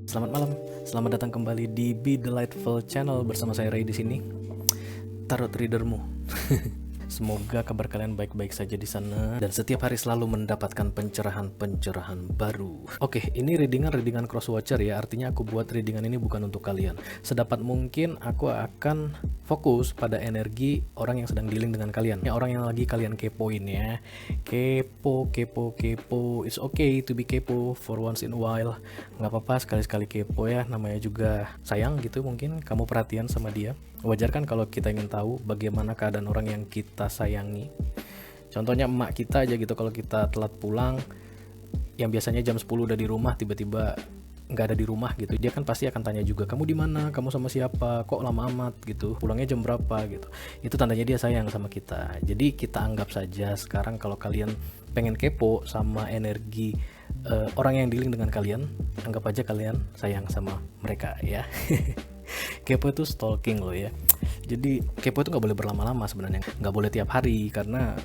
Selamat malam, selamat datang kembali di Be Delightful Channel bersama saya Ray di sini. Tarot readermu. Semoga kabar kalian baik-baik saja di sana dan setiap hari selalu mendapatkan pencerahan-pencerahan baru. Oke, ini readingan cross watcher ya. Artinya aku buat readingan ini bukan untuk kalian. Sedapat mungkin aku akan fokus pada energi orang yang sedang dealing dengan kalian. Ya, orang yang lagi kalian kepoin ya. Kepo. It's okay to be kepo for once in a while. Nggak apa-apa sekali-sekali kepo ya. Namanya juga sayang gitu, mungkin kamu perhatian sama dia. Wajar kan kalau kita ingin tahu bagaimana keadaan orang yang kita sayangi. Contohnya emak kita aja gitu, kalau kita telat pulang, yang biasanya jam 10 udah di rumah, tiba-tiba nggak ada di rumah gitu, dia kan pasti akan tanya juga, kamu di mana, kamu sama siapa, kok lama amat gitu, pulangnya jam berapa gitu. Itu tandanya dia sayang sama kita. Jadi kita anggap saja sekarang kalau kalian pengen kepo sama energi orang yang dealing dengan kalian, anggap aja kalian sayang sama mereka ya. Kepo itu stalking loh ya. Jadi kepo itu nggak boleh berlama-lama sebenarnya, nggak boleh tiap hari, karena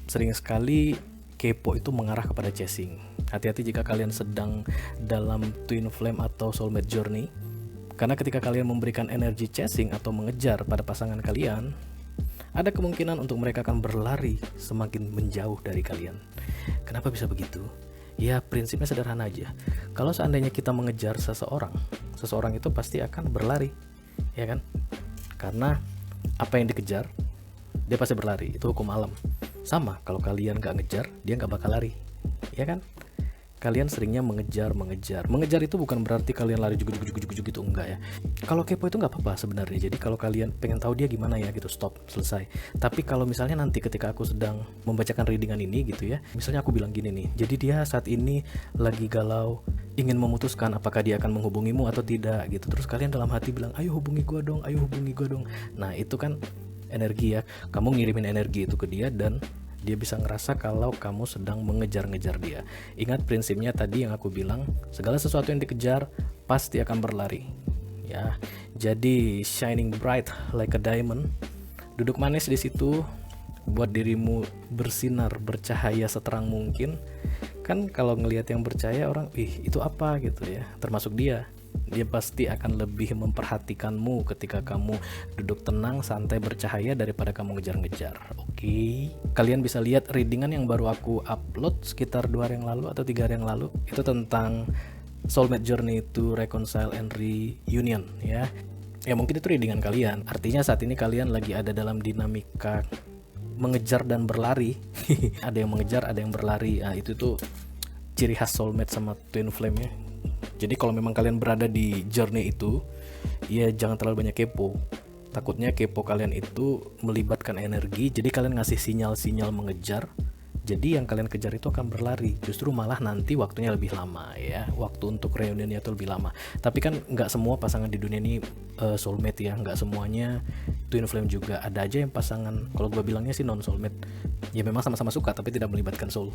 sering sekali kepo itu mengarah kepada chasing. Hati-hati jika kalian sedang dalam twin flame atau soulmate journey, karena ketika kalian memberikan energi chasing atau mengejar pada pasangan kalian, ada kemungkinan untuk mereka akan berlari semakin menjauh dari kalian. Kenapa bisa begitu? Ya prinsipnya sederhana aja. Kalau seandainya kita mengejar seseorang itu pasti akan berlari, ya kan? Karena apa yang dikejar, dia pasti berlari. Itu hukum alam. Sama kalau kalian gak ngejar, dia gak bakal lari, ya kan? Kalian seringnya mengejar. Mengejar itu bukan berarti kalian lari jugu gitu, enggak ya. Kalau kepo itu nggak apa-apa sebenarnya. Jadi kalau kalian pengen tahu dia gimana ya gitu, stop, selesai. Tapi kalau misalnya nanti ketika aku sedang membacakan readingan ini gitu ya, misalnya aku bilang gini nih, jadi dia saat ini lagi galau, ingin memutuskan apakah dia akan menghubungimu atau tidak gitu. Terus kalian dalam hati bilang, ayo hubungi gua dong. Nah itu kan energi ya. Kamu ngirimin energi itu ke dia dan dia bisa ngerasa kalau kamu sedang mengejar-ngejar dia. Ingat prinsipnya tadi yang aku bilang, segala sesuatu yang dikejar pasti akan berlari. Ya, jadi shining bright like a diamond. Duduk manis di situ, buat dirimu bersinar, bercahaya seterang mungkin. Kan kalau ngelihat yang bercahaya orang, itu apa gitu ya. Termasuk dia. Dia pasti akan lebih memperhatikanmu ketika kamu duduk tenang, santai, bercahaya daripada kamu ngejar-ngejar. Oke. Kalian bisa lihat readingan yang baru aku upload sekitar 2 hari yang lalu atau 3 hari yang lalu. Itu tentang soulmate journey to reconcile and reunion ya. Ya mungkin itu readingan kalian. Artinya saat ini kalian lagi ada dalam dinamika mengejar dan berlari. Ada yang mengejar, ada yang berlari. Nah, itu tuh ciri khas soulmate sama twin flame ya. Jadi kalau memang kalian berada di journey itu, ya jangan terlalu banyak kepo. Takutnya kepo kalian itu melibatkan energi, jadi kalian ngasih sinyal-sinyal mengejar. Jadi yang kalian kejar itu akan berlari, justru malah nanti waktunya lebih lama ya. Waktu untuk reunionnya itu lebih lama. Tapi kan nggak semua pasangan di dunia ini soulmate ya, nggak semuanya twin flame juga. Ada aja yang pasangan, kalau gue bilangnya sih non soulmate. Ya memang sama-sama suka tapi tidak melibatkan soul.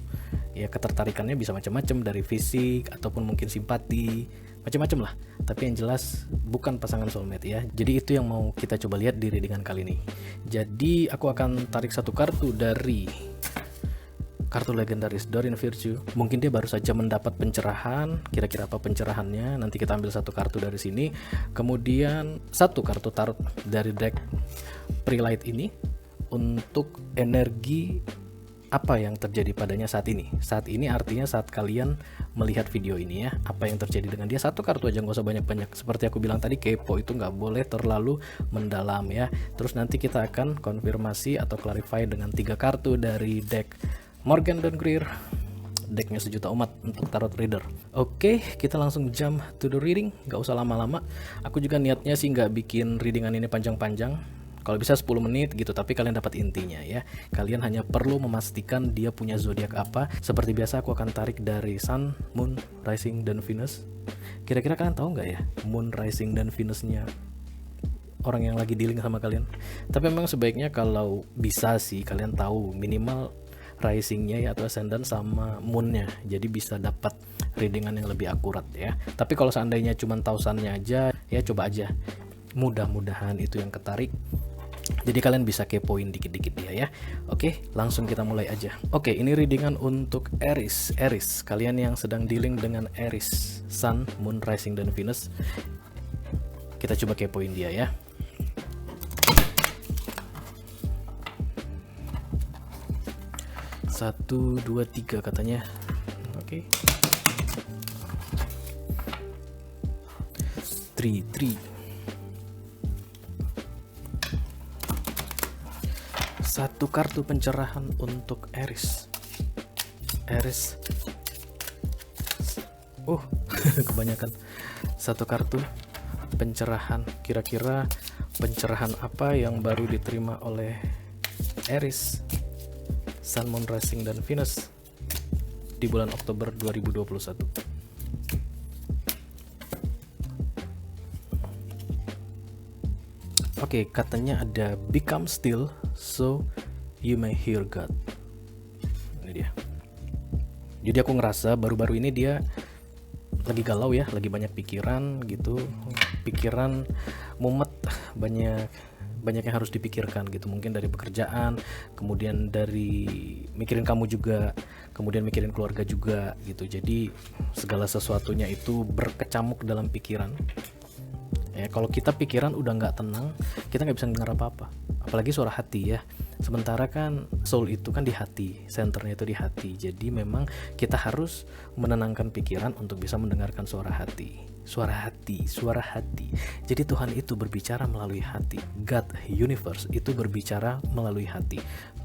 Ya ketertarikannya bisa macam-macam, dari fisik ataupun mungkin simpati, macam-macam lah. Tapi yang jelas bukan pasangan soulmate ya. Jadi itu yang mau kita coba lihat di readingan kali ini. Jadi aku akan tarik satu kartu dari kartu legendaris Doreen Virtue. Mungkin dia baru saja mendapat pencerahan. Kira-kira apa pencerahannya? Nanti kita ambil satu kartu dari sini. Kemudian satu kartu tarot dari deck Prelight ini untuk energi apa yang terjadi padanya saat ini. Saat ini artinya saat kalian melihat video ini ya, apa yang terjadi dengan dia. Satu kartu aja, nggak usah banyak-banyak. Seperti aku bilang tadi, kepo itu nggak boleh terlalu mendalam ya. Terus nanti kita akan konfirmasi atau clarify dengan 3 kartu dari deck Morgan dan Greer, decknya sejuta umat untuk tarot reader. Oke, kita langsung jump to the reading, nggak usah lama-lama. Aku juga niatnya sih nggak bikin readingan ini panjang-panjang. Kalau bisa 10 menit gitu, tapi kalian dapat intinya ya. Kalian hanya perlu memastikan dia punya zodiak apa. Seperti biasa aku akan tarik dari Sun, Moon, Rising, dan Venus. Kira-kira kalian tahu nggak ya Moon, Rising, dan Venusnya orang yang lagi dealing sama kalian? Tapi memang sebaiknya kalau bisa sih kalian tahu minimal risingnya ya, atau ascendant sama moonnya. Jadi bisa dapat readingan yang lebih akurat ya. Tapi kalau seandainya cuma tahu sunnya aja, ya coba aja. Mudah-mudahan itu yang ketarik. Jadi kalian bisa kepoin dikit-dikit dia ya. Oke, langsung kita mulai aja. Oke, ini readingan untuk Aries. Aries, kalian yang sedang dealing dengan Aries, Sun, Moon, Rising, dan Venus. Kita coba kepoin dia ya. Satu, dua, tiga katanya. Oke. 3. Satu kartu pencerahan untuk Aries. Aries. Kebanyakan. Satu kartu pencerahan. Kira-kira pencerahan apa yang baru diterima oleh Aries, Sun, Moon, Rising, dan Venus di bulan Oktober 2021? Oke, katanya ada become still so you may hear God. Ini dia. Jadi aku ngerasa baru-baru ini dia lagi galau ya, lagi banyak pikiran gitu. Pikiran mumet, banyak yang harus dipikirkan gitu. Mungkin dari pekerjaan, kemudian dari mikirin kamu juga, kemudian mikirin keluarga juga gitu. Jadi segala sesuatunya itu berkecamuk dalam pikiran. Ya, kalau kita pikiran udah nggak tenang, kita nggak bisa dengar apa-apa, apalagi suara hati ya. Sementara kan soul itu kan di hati, senternya itu di hati. Jadi memang kita harus menenangkan pikiran untuk bisa mendengarkan suara hati. Jadi Tuhan itu berbicara melalui hati. God, universe itu berbicara melalui hati,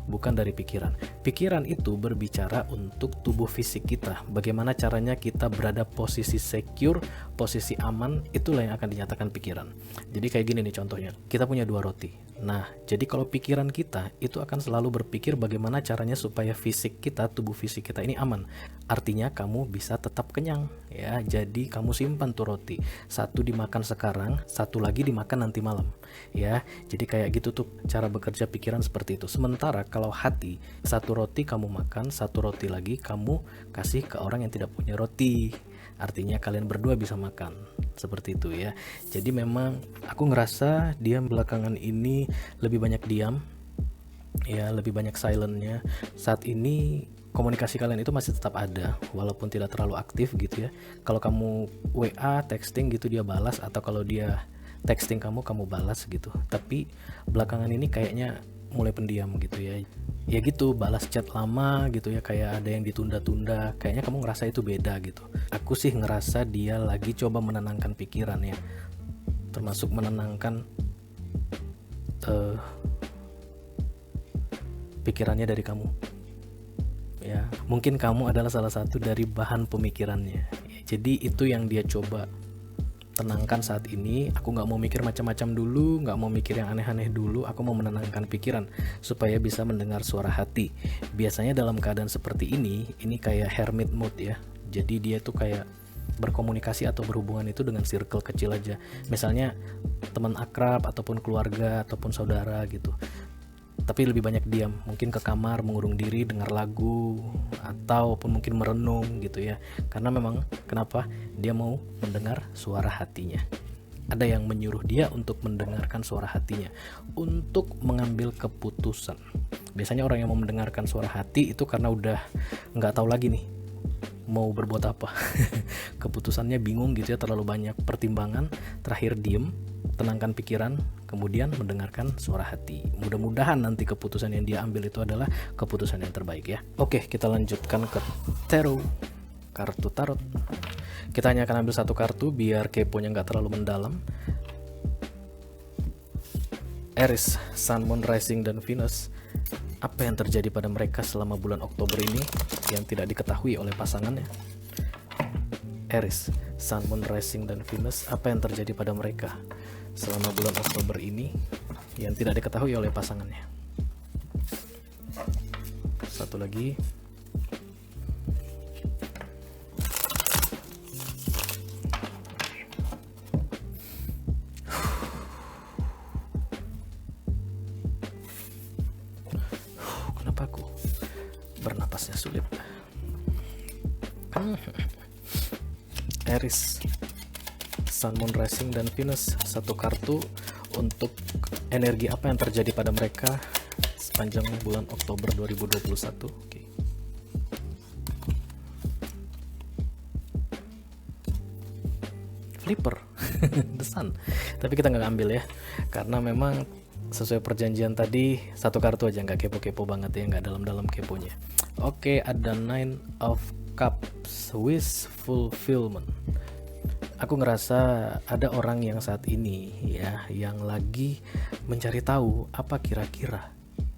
bukan dari pikiran. Pikiran itu berbicara untuk tubuh fisik kita. Bagaimana caranya kita berada posisi secure, posisi aman, itulah yang akan dinyatakan pikiran. Jadi kayak gini nih contohnya. Kita punya 2 roti. Nah, jadi kalau pikiran kita itu akan selalu berpikir bagaimana caranya supaya fisik kita, tubuh fisik kita ini aman. Artinya kamu bisa tetap kenyang ya. Jadi kamu simpan tuh roti. Satu dimakan sekarang, satu lagi dimakan nanti malam. Ya, jadi kayak gitu tuh cara bekerja pikiran seperti itu. Sementara kalau hati, satu roti kamu makan, satu roti lagi kamu kasih ke orang yang tidak punya roti. Artinya kalian berdua bisa makan. Seperti itu ya. Jadi memang aku ngerasa dia belakangan ini lebih banyak diam. Ya, lebih banyak silentnya. Saat ini komunikasi kalian itu masih tetap ada walaupun tidak terlalu aktif gitu ya. Kalau kamu WA, texting gitu dia balas, atau kalau dia texting kamu balas gitu. Tapi belakangan ini kayaknya mulai pendiam gitu ya. Ya gitu, balas chat lama gitu ya, kayak ada yang ditunda-tunda. Kayaknya kamu ngerasa itu beda gitu. Aku sih ngerasa dia lagi coba menenangkan pikiran ya. Termasuk menenangkan pikirannya dari kamu. Ya, mungkin kamu adalah salah satu dari bahan pemikirannya. Ya, jadi itu yang dia coba tenangkan saat ini. Aku nggak mau mikir macam-macam dulu, nggak mau mikir yang aneh-aneh dulu. Aku mau menenangkan pikiran supaya bisa mendengar suara hati. Biasanya dalam keadaan seperti ini kayak hermit mode ya. Jadi dia tuh kayak berkomunikasi atau berhubungan itu dengan circle kecil aja. Misalnya teman akrab ataupun keluarga ataupun saudara gitu. Tapi lebih banyak diam, mungkin ke kamar mengurung diri, dengar lagu, ataupun mungkin merenung gitu ya. Karena memang kenapa? Dia mau mendengar suara hatinya. Ada yang menyuruh dia untuk mendengarkan suara hatinya, untuk mengambil keputusan. Biasanya orang yang mau mendengarkan suara hati itu karena udah nggak tahu lagi nih mau berbuat apa. Keputusannya bingung gitu ya, terlalu banyak pertimbangan. Terakhir diem, tenangkan pikiran, kemudian mendengarkan suara hati. Mudah-mudahan nanti keputusan yang dia ambil itu adalah keputusan yang terbaik ya. Oke, kita lanjutkan ke tarot. Kartu tarot. Kita hanya akan ambil satu kartu biar keponya nggak terlalu mendalam. Aries, Sun, Moon, Rising, dan Venus. Apa yang terjadi pada mereka selama bulan Oktober ini yang tidak diketahui oleh pasangannya? Aries, Sun, Moon, Rising, dan Venus. Apa yang terjadi pada mereka selama bulan Oktober ini yang tidak diketahui oleh pasangannya? Satu lagi. Kenapa aku bernapasnya sulit? Aries, Sun, Moon, Rising, dan Venus. Satu kartu untuk energi apa yang terjadi pada mereka sepanjang bulan Oktober 2021. Oke. Flipper The Sun, tapi kita nggak ambil ya, karena memang sesuai perjanjian tadi satu kartu aja, nggak kepo-kepo banget ya, nggak dalam-dalam keponya. Oke, ada Nine of Cups, wish fulfillment. Aku ngerasa ada orang yang saat ini ya, yang lagi mencari tahu apa kira-kira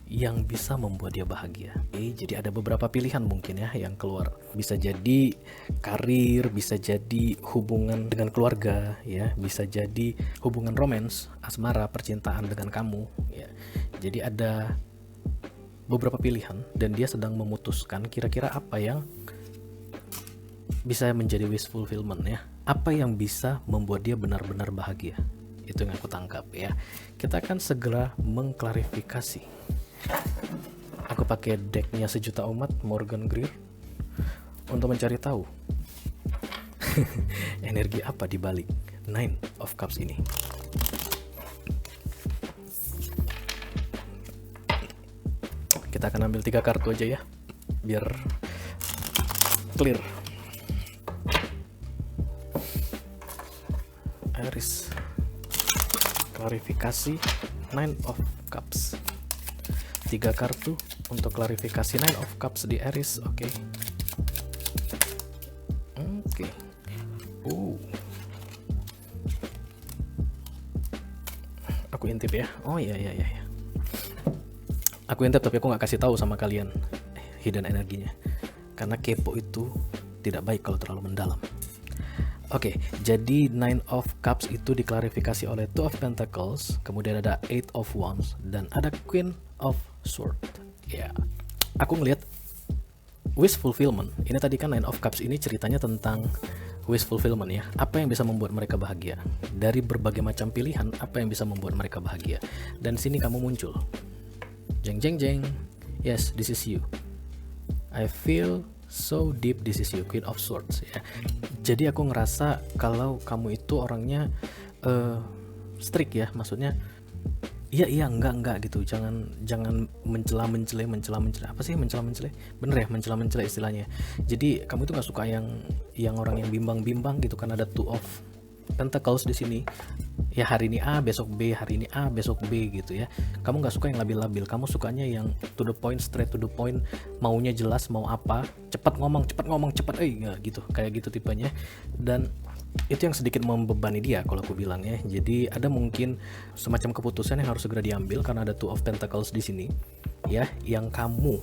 yang bisa membuat dia bahagia. Jadi ada beberapa pilihan mungkin ya yang keluar. Bisa jadi karir, bisa jadi hubungan dengan keluarga ya, bisa jadi hubungan romans, asmara, percintaan dengan kamu ya. Jadi ada beberapa pilihan dan dia sedang memutuskan kira-kira apa yang bisa menjadi wish fulfillment ya. Apa yang bisa membuat dia benar-benar bahagia. Itu yang aku tangkap ya. Kita akan segera mengklarifikasi. Aku pakai decknya Sejuta Umat Morgan Greer untuk mencari tahu energi apa di balik Nine of Cups ini. Kita akan ambil 3 kartu aja ya, biar clear. Aries, klarifikasi Nine of Cups. 3 kartu untuk klarifikasi Nine of Cups di Aries. Oke. Aku intip ya. Oh iya. Aku intip tapi aku nggak kasih tahu sama kalian hidden energinya, karena kepo itu tidak baik kalau terlalu mendalam. Oke, jadi Nine of Cups itu diklarifikasi oleh Two of Pentacles, kemudian ada Eight of Wands, dan ada Queen of Swords. Ya, aku ngelihat wish fulfillment. Ini tadi kan Nine of Cups ini ceritanya tentang wish fulfillment ya. Apa yang bisa membuat mereka bahagia? Dari berbagai macam pilihan, apa yang bisa membuat mereka bahagia? Dan sini kamu muncul. Jeng jeng jeng. Yes, this is you. I feel so deep, this is you, Queen of Swords ya. Jadi aku ngerasa kalau kamu itu orangnya strict ya, maksudnya iya enggak gitu. Jangan mencela apa sih mencela bener ya, mencela istilahnya. Jadi kamu itu nggak suka yang orang yang bimbang gitu, kan ada Two of Pentacles di sini ya, hari ini A besok B, hari ini A besok B gitu ya. Kamu nggak suka yang labil-labil, kamu sukanya yang to the point, straight to the point, maunya jelas mau apa, cepat ngomong cepat gitu, kayak gitu tipenya. Dan itu yang sedikit membebani dia kalau aku bilang ya. Jadi ada mungkin semacam keputusan yang harus segera diambil karena ada Two of Pentacles di sini ya, yang kamu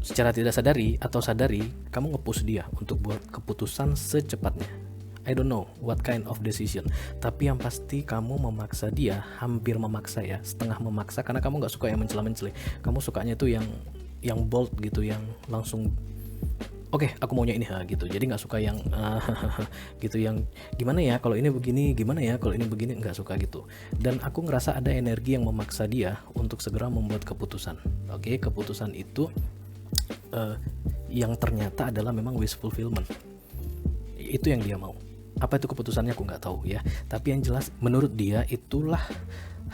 secara tidak sadari atau sadari kamu nge-push dia untuk buat keputusan secepatnya. I don't know what kind of decision, tapi yang pasti kamu memaksa dia, hampir memaksa ya, setengah memaksa, karena kamu nggak suka yang mencela-mencela. Kamu sukanya tuh yang bold gitu, yang langsung oke, aku maunya ini gitu. Jadi nggak suka yang gitu, yang gimana ya kalau ini begini, gimana ya kalau ini begini, nggak suka gitu. Dan aku ngerasa ada energi yang memaksa dia untuk segera membuat keputusan. Oke, keputusan itu yang ternyata adalah memang wish fulfillment. Itu yang dia mau. Apa itu keputusannya aku nggak tahu ya. Tapi yang jelas menurut dia itulah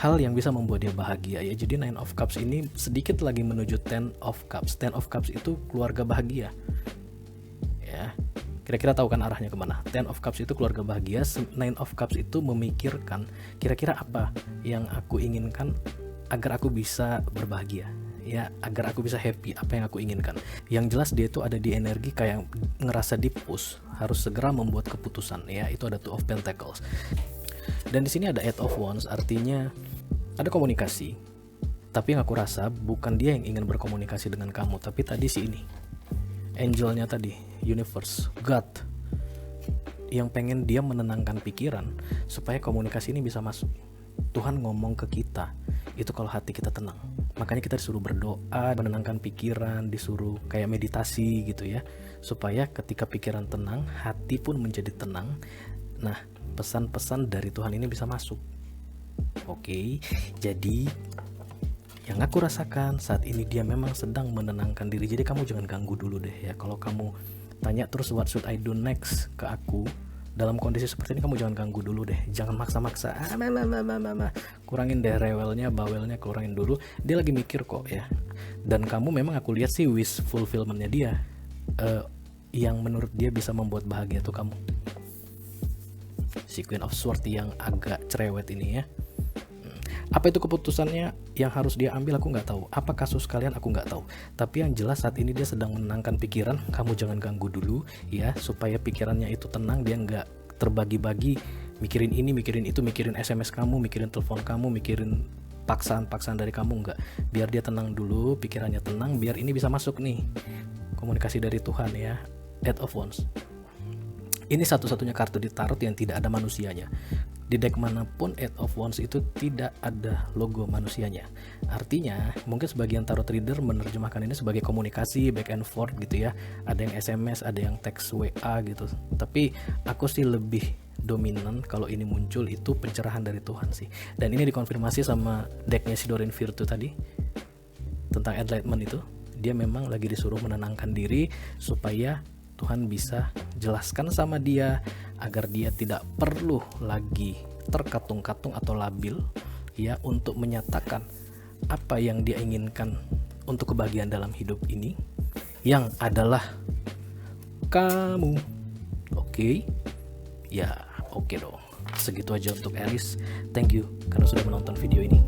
hal yang bisa membuat dia bahagia ya. Jadi Nine of Cups ini sedikit lagi menuju Ten of Cups. Ten of Cups itu keluarga bahagia. Ya. Kira-kira tahu kan arahnya kemana? Ten of Cups itu keluarga bahagia. Nine of Cups itu memikirkan kira-kira apa yang aku inginkan agar aku bisa berbahagia. Ya, agar aku bisa happy, apa yang aku inginkan. Yang jelas dia itu ada di energi kayak ngerasa di-push, harus segera membuat keputusan ya. Itu ada Two of Pentacles. Dan di sini ada Eight of Wands, artinya ada komunikasi. Tapi yang aku rasa bukan dia yang ingin berkomunikasi dengan kamu, tapi tadi si ini. Angelnya tadi, universe, God. Yang pengen dia menenangkan pikiran supaya komunikasi ini bisa masuk. Tuhan ngomong ke kita itu kalau hati kita tenang. Makanya kita disuruh berdoa, menenangkan pikiran, disuruh kayak meditasi gitu ya, supaya ketika pikiran tenang, hati pun menjadi tenang. Nah, pesan-pesan dari Tuhan ini bisa masuk. Oke, jadi yang aku rasakan saat ini dia memang sedang menenangkan diri. Jadi kamu jangan ganggu dulu deh ya. Kalau kamu tanya terus what should I do next ke aku, dalam kondisi seperti ini kamu jangan ganggu dulu deh, jangan maksa-maksa. Kurangin deh rewelnya, bawelnya, kurangin dulu. Dia lagi mikir kok ya. Dan kamu memang aku lihat sih wish fulfillmentnya dia, yang menurut dia bisa membuat bahagia tuh kamu. Si Queen of Swords yang agak cerewet ini ya. Apa itu keputusannya yang harus dia ambil aku nggak tahu. Apa kasus kalian aku nggak tahu. Tapi yang jelas saat ini dia sedang menenangkan pikiran. Kamu jangan ganggu dulu ya, supaya pikirannya itu tenang, dia nggak terbagi-bagi mikirin ini, mikirin itu, mikirin SMS kamu, mikirin telepon kamu, mikirin paksaan-paksaan dari kamu. Nggak. Biar dia tenang dulu, pikirannya tenang, biar ini bisa masuk nih. Komunikasi dari Tuhan ya. Eight of Wands. Ini satu-satunya kartu di tarot yang tidak ada manusianya. Di deck manapun Eight of Wands itu tidak ada logo manusianya. Artinya mungkin sebagian tarot reader menerjemahkan ini sebagai komunikasi back and forth gitu ya. Ada yang SMS, ada yang teks WA gitu. Tapi aku sih lebih dominan kalau ini muncul itu pencerahan dari Tuhan sih. Dan ini dikonfirmasi sama decknya si Doreen Virtue tadi tentang enlightenment itu. Dia memang lagi disuruh menenangkan diri supaya Tuhan bisa jelaskan sama dia agar dia tidak perlu lagi terkatung-katung atau labil ya, untuk menyatakan apa yang dia inginkan untuk kebahagiaan dalam hidup ini, yang adalah kamu. Oke? Ya, oke dong. Segitu aja untuk Alice. Thank you karena sudah menonton video ini.